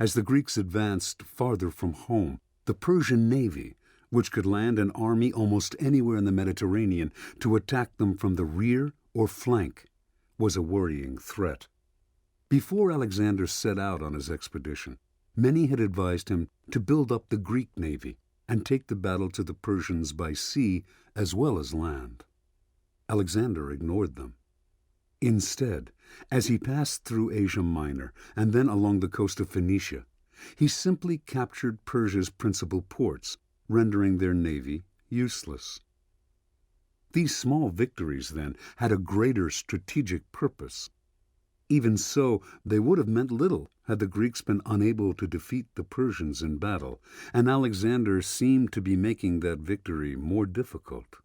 As the Greeks advanced farther from home, the Persian navy, which could land an army almost anywhere in the Mediterranean to attack them from the rear or flank, was a worrying threat. Before Alexander set out on his expedition, many had advised him to build up the Greek navy and take the battle to the Persians by sea as well as land. Alexander ignored them. Instead, as he passed through Asia Minor and then along the coast of Phoenicia, he simply captured Persia's principal ports, rendering their navy useless. These small victories, then, had a greater strategic purpose. Even so, they would have meant little had the Greeks been unable to defeat the Persians in battle, and Alexander seemed to be making that victory more difficult.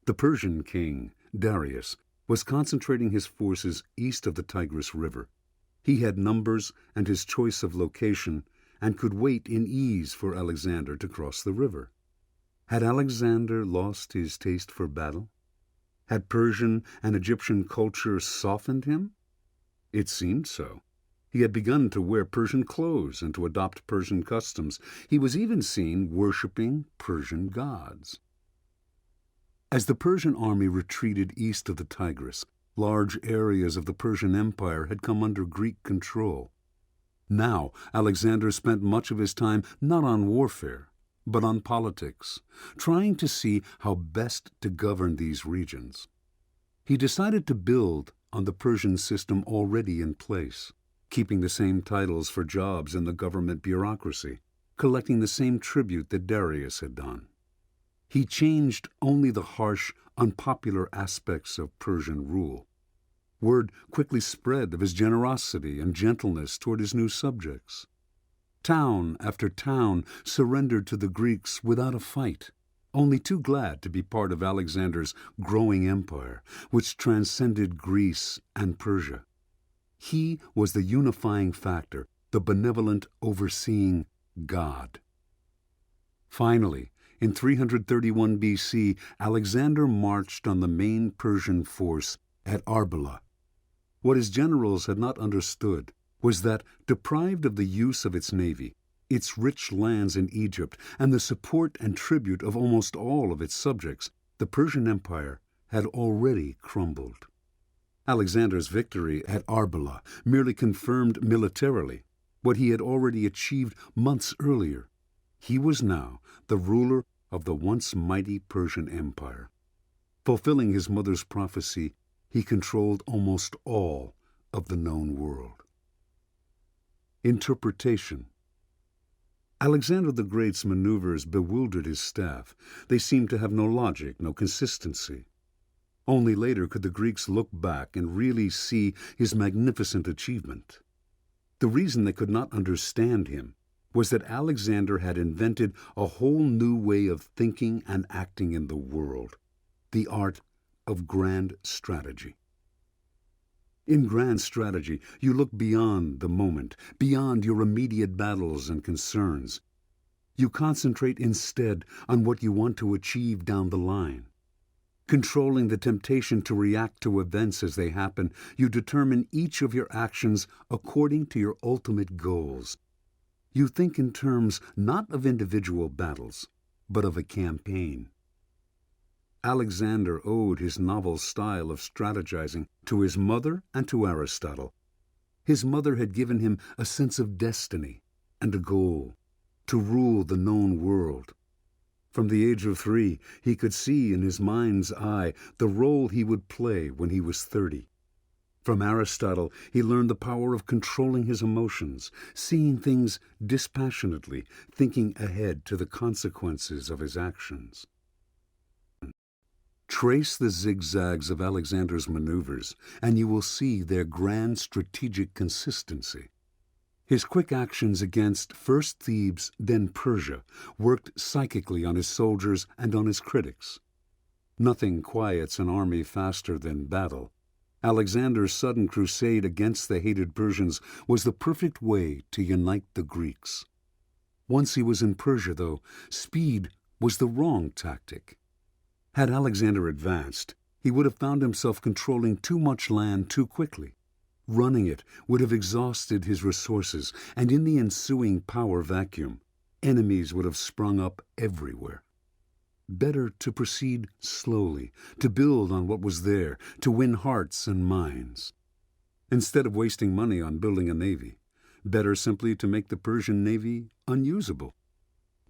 The Persian king, Darius, was concentrating his forces east of the Tigris River. He had numbers and his choice of location, and could wait in ease for Alexander to cross the river. Had Alexander lost his taste for battle? Had Persian and Egyptian culture softened him? It seemed so. He had begun to wear Persian clothes and to adopt Persian customs. He was even seen worshipping Persian gods. As the Persian army retreated east of the Tigris, large areas of the Persian Empire had come under Greek control. Now Alexander spent much of his time not on warfare, but on politics, trying to see how best to govern these regions. He decided to build on the Persian system already in place, keeping the same titles for jobs in the government bureaucracy, collecting the same tribute that Darius had done. He changed only the harsh, unpopular aspects of Persian rule. Word quickly spread of his generosity and gentleness toward his new subjects. Town after town surrendered to the Greeks without a fight, only too glad to be part of Alexander's growing empire, which transcended Greece and Persia. He was the unifying factor, the benevolent, overseeing God. Finally, in 331 B.C., Alexander marched on the main Persian force at Arbela. What his generals had not understood was that, deprived of the use of its navy, its rich lands in Egypt, and the support and tribute of almost all of its subjects, the Persian Empire had already crumbled. Alexander's victory at Arbela merely confirmed militarily what he had already achieved months earlier. He was now the ruler of the once mighty Persian Empire. Fulfilling his mother's prophecy, he controlled almost all of the known world. Interpretation. Alexander the Great's maneuvers bewildered his staff. They seemed to have no logic, no consistency. Only later could the Greeks look back and really see his magnificent achievement. The reason they could not understand him was that Alexander had invented a whole new way of thinking and acting in the world, the art of grand strategy. In grand strategy, you look beyond the moment, beyond your immediate battles and concerns. You concentrate instead on what you want to achieve down the line. Controlling the temptation to react to events as they happen, you determine each of your actions according to your ultimate goals. You think in terms not of individual battles, but of a campaign. Alexander owed his novel style of strategizing to his mother and to Aristotle. His mother had given him a sense of destiny and a goal, to rule the known world. From the age of 3, he could see in his mind's eye the role he would play when he was 30. From Aristotle, he learned the power of controlling his emotions, seeing things dispassionately, thinking ahead to the consequences of his actions. Trace the zigzags of Alexander's maneuvers, and you will see their grand strategic consistency. His quick actions against first Thebes, then Persia, worked psychically on his soldiers and on his critics. Nothing quiets an army faster than battle. Alexander's sudden crusade against the hated Persians was the perfect way to unite the Greeks. Once he was in Persia, though, speed was the wrong tactic. Had Alexander advanced, he would have found himself controlling too much land too quickly. Running it would have exhausted his resources, and in the ensuing power vacuum, enemies would have sprung up everywhere. Better to proceed slowly, to build on what was there, to win hearts and minds. Instead of wasting money on building a navy, better simply to make the Persian navy unusable.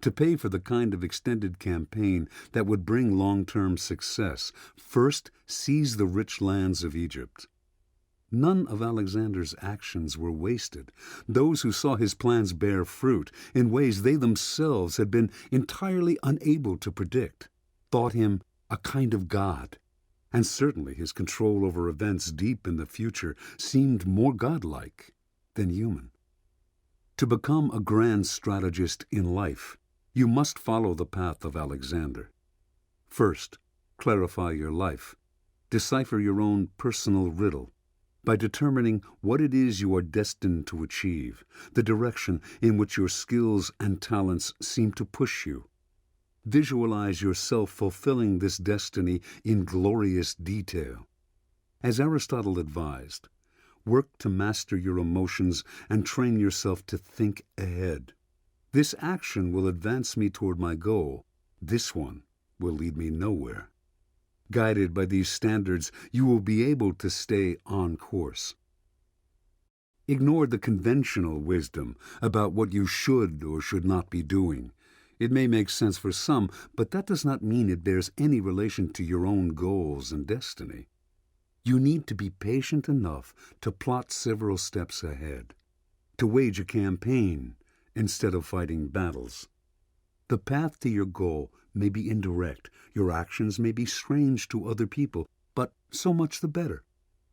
To pay for the kind of extended campaign that would bring long-term success, first seize the rich lands of Egypt. None of Alexander's actions were wasted. Those who saw his plans bear fruit in ways they themselves had been entirely unable to predict thought him a kind of god, and certainly his control over events deep in the future seemed more godlike than human. To become a grand strategist in life, you must follow the path of Alexander. First, clarify your life. Decipher your own personal riddle by determining what it is you are destined to achieve, the direction in which your skills and talents seem to push you. Visualize yourself fulfilling this destiny in glorious detail. As Aristotle advised, work to master your emotions and train yourself to think ahead. This action will advance me toward my goal. This one will lead me nowhere. Guided by these standards, you will be able to stay on course. Ignore the conventional wisdom about what you should or should not be doing. It may make sense for some, but that does not mean it bears any relation to your own goals and destiny. You need to be patient enough to plot several steps ahead, to wage a campaign instead of fighting battles. The path to your goal may be indirect, your actions may be strange to other people, but so much the better.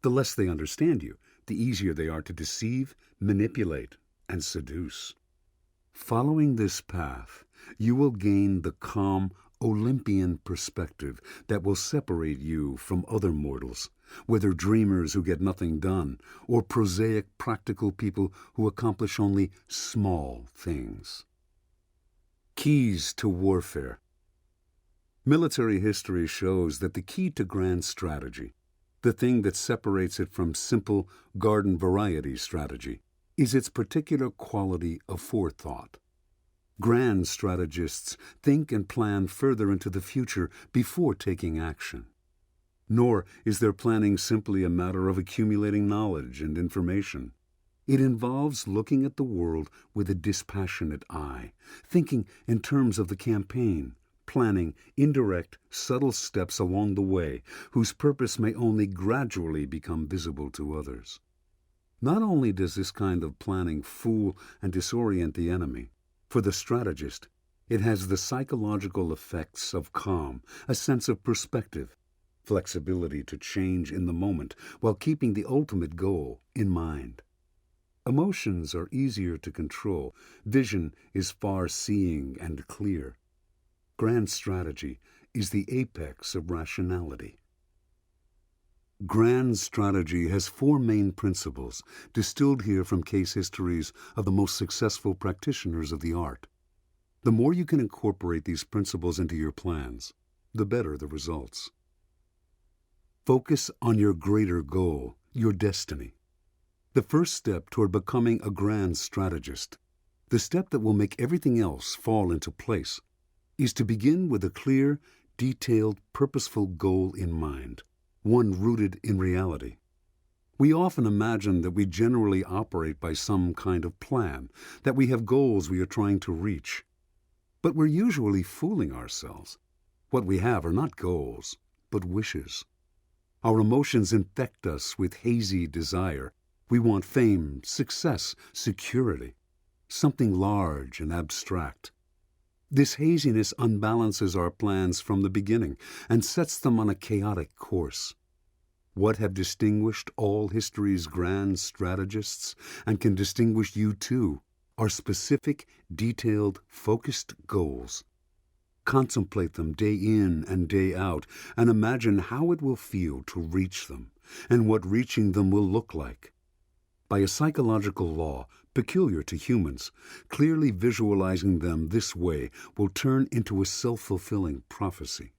The less they understand you, the easier they are to deceive, manipulate, and seduce. Following this path, you will gain the calm, Olympian perspective that will separate you from other mortals, whether dreamers who get nothing done, or prosaic, practical people who accomplish only small things. Keys to warfare. Military history shows that the key to grand strategy, the thing that separates it from simple garden variety strategy, is its particular quality of forethought. Grand strategists think and plan further into the future before taking action. Nor is their planning simply a matter of accumulating knowledge and information. It involves looking at the world with a dispassionate eye, thinking in terms of the campaign, planning indirect, subtle steps along the way whose purpose may only gradually become visible to others. Not only does this kind of planning fool and disorient the enemy, for the strategist, it has the psychological effects of calm, a sense of perspective, flexibility to change in the moment while keeping the ultimate goal in mind. Emotions are easier to control. Vision is far-seeing and clear. Grand strategy is the apex of rationality. Grand strategy has four main principles, distilled here from case histories of the most successful practitioners of the art. The more you can incorporate these principles into your plans, the better the results. Focus on your greater goal, your destiny. The first step toward becoming a grand strategist, the step that will make everything else fall into place, is to begin with a clear, detailed, purposeful goal in mind, one rooted in reality. We often imagine that we generally operate by some kind of plan, that we have goals we are trying to reach. But we're usually fooling ourselves. What we have are not goals, but wishes. Our emotions infect us with hazy desire. We want fame, success, security, something large and abstract. This haziness unbalances our plans from the beginning and sets them on a chaotic course. What have distinguished all history's grand strategists, and can distinguish you too, are specific, detailed, focused goals. Contemplate them day in and day out, and imagine how it will feel to reach them, and what reaching them will look like. By a psychological law peculiar to humans, clearly visualizing them this way will turn into a self-fulfilling prophecy.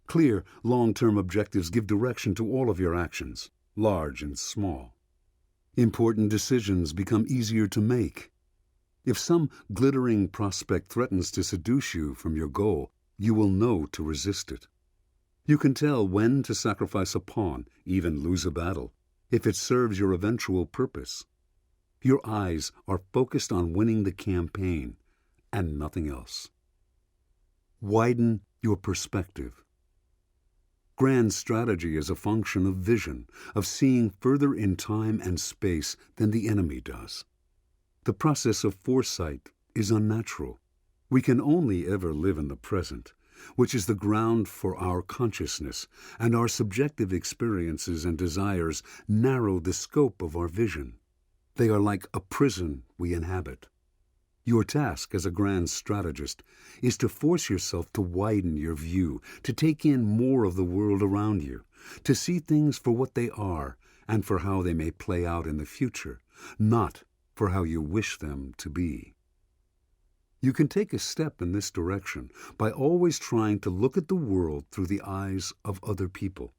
Clear, long-term objectives give direction to all of your actions, large and small. Important decisions become easier to make. If some glittering prospect threatens to seduce you from your goal, you will know to resist it. You can tell when to sacrifice a pawn, even lose a battle, if it serves your eventual purpose. Your eyes are focused on winning the campaign and nothing else. Widen your perspective. Grand strategy is a function of vision, of seeing further in time and space than the enemy does. The process of foresight is unnatural. We can only ever live in the present, which is the ground for our consciousness, and our subjective experiences and desires narrow the scope of our vision. They are like a prison we inhabit. Your task as a grand strategist is to force yourself to widen your view, to take in more of the world around you, to see things for what they are and for how they may play out in the future, not for how you wish them to be. You can take a step in this direction by always trying to look at the world through the eyes of other people,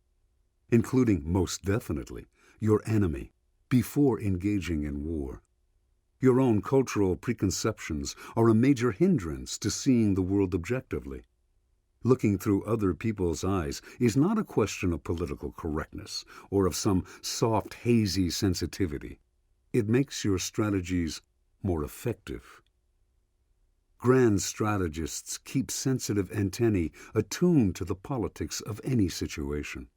including, most definitely, your enemy, before engaging in war. Your own cultural preconceptions are a major hindrance to seeing the world objectively. Looking through other people's eyes is not a question of political correctness or of some soft, hazy sensitivity. It makes your strategies more effective. Grand strategists keep sensitive antennae attuned to the politics of any situation.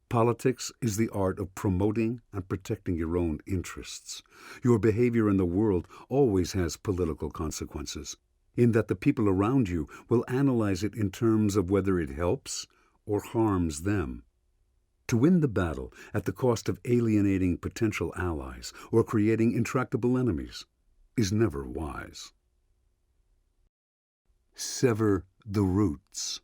Politics is the art of promoting and protecting your own interests. Your behavior in the world always has political consequences, in that the people around you will analyze it in terms of whether it helps or harms them. To win the battle at the cost of alienating potential allies or creating intractable enemies is never wise. Sever the roots.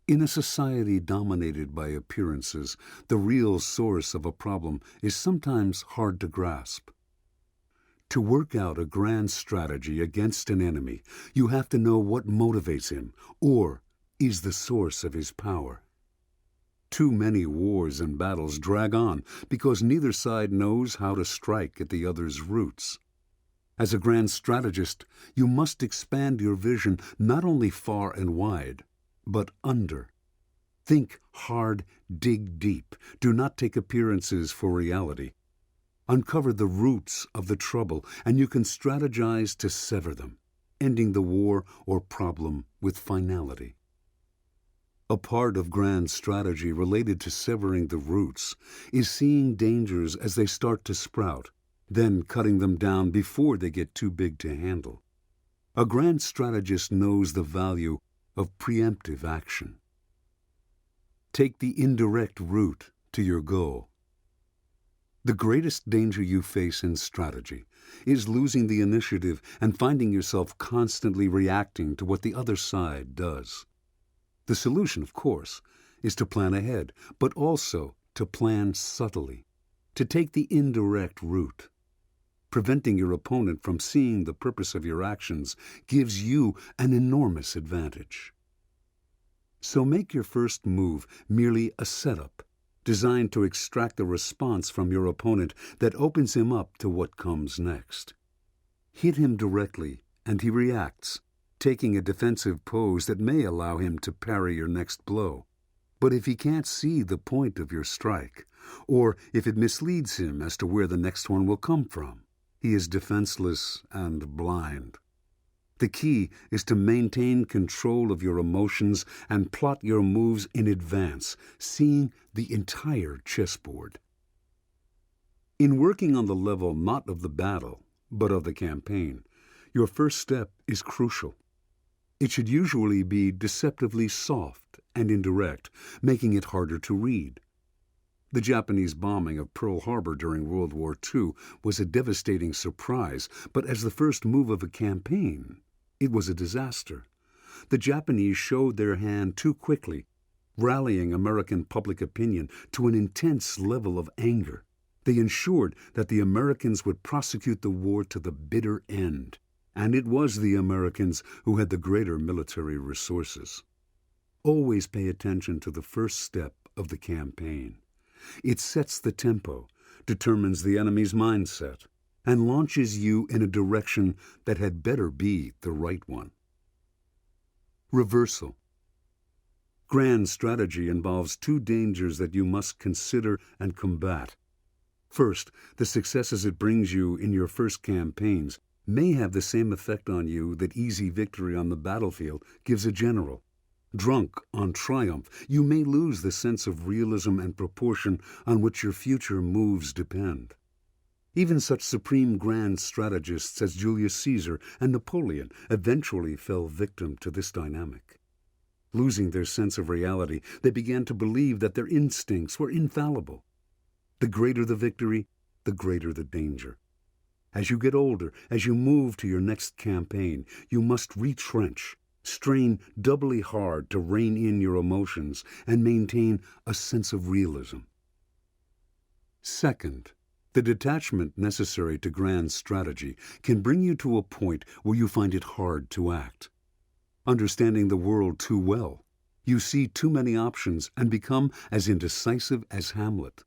In a society dominated by appearances, the real source of a problem is sometimes hard to grasp. To work out a grand strategy against an enemy, you have to know what motivates him or is the source of his power. Too many wars and battles drag on because neither side knows how to strike at the other's roots. As a grand strategist, you must expand your vision not only far and wide, but under. Think hard, dig deep. Do not take appearances for reality. Uncover the roots of the trouble, and you can strategize to sever them, ending the war or problem with finality. A part of grand strategy related to severing the roots is seeing dangers as they start to sprout, then cutting them down before they get too big to handle. A grand strategist knows the value of preemptive action. Take the indirect route to your goal. The greatest danger you face in strategy is losing the initiative and finding yourself constantly reacting to what the other side does. The solution, of course, is to plan ahead, but also to plan subtly, to take the indirect route. Preventing your opponent from seeing the purpose of your actions gives you an enormous advantage. So make your first move merely a setup, designed to extract a response from your opponent that opens him up to what comes next. Hit him directly, and he reacts, taking a defensive pose that may allow him to parry your next blow. But if he can't see the point of your strike, or if it misleads him as to where the next one will come from, he is defenseless and blind. The key is to maintain control of your emotions and plot your moves in advance, seeing the entire chessboard. In working on the level not of the battle, but of the campaign, your first step is crucial. It should usually be deceptively soft and indirect, making it harder to read. The Japanese bombing of Pearl Harbor during World War II was a devastating surprise, but as the first move of a campaign, it was a disaster. The Japanese showed their hand too quickly, rallying American public opinion to an intense level of anger. They ensured that the Americans would prosecute the war to the bitter end, and it was the Americans who had the greater military resources. Always pay attention to the first step of the campaign. It sets the tempo, determines the enemy's mindset and launches you in a direction that had better be the right one. Reversal. Grand strategy involves two dangers that you must consider and combat. First, the successes it brings you in your first campaigns may have the same effect on you that easy victory on the battlefield gives a general. Drunk on triumph, you may lose the sense of realism and proportion on which your future moves depend. Even such supreme grand strategists as Julius Caesar and Napoleon eventually fell victim to this dynamic. Losing their sense of reality, they began to believe that their instincts were infallible. The greater the victory, the greater the danger. As you get older, as you move to your next campaign, you must retrench, strain doubly hard to rein in your emotions and maintain a sense of realism. Second, the detachment necessary to grand strategy can bring you to a point where you find it hard to act. Understanding the world too well, you see too many options and become as indecisive as Hamlet.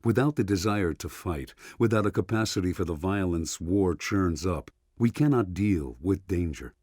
Without the desire to fight, without a capacity for the violence war churns up, we cannot deal with danger.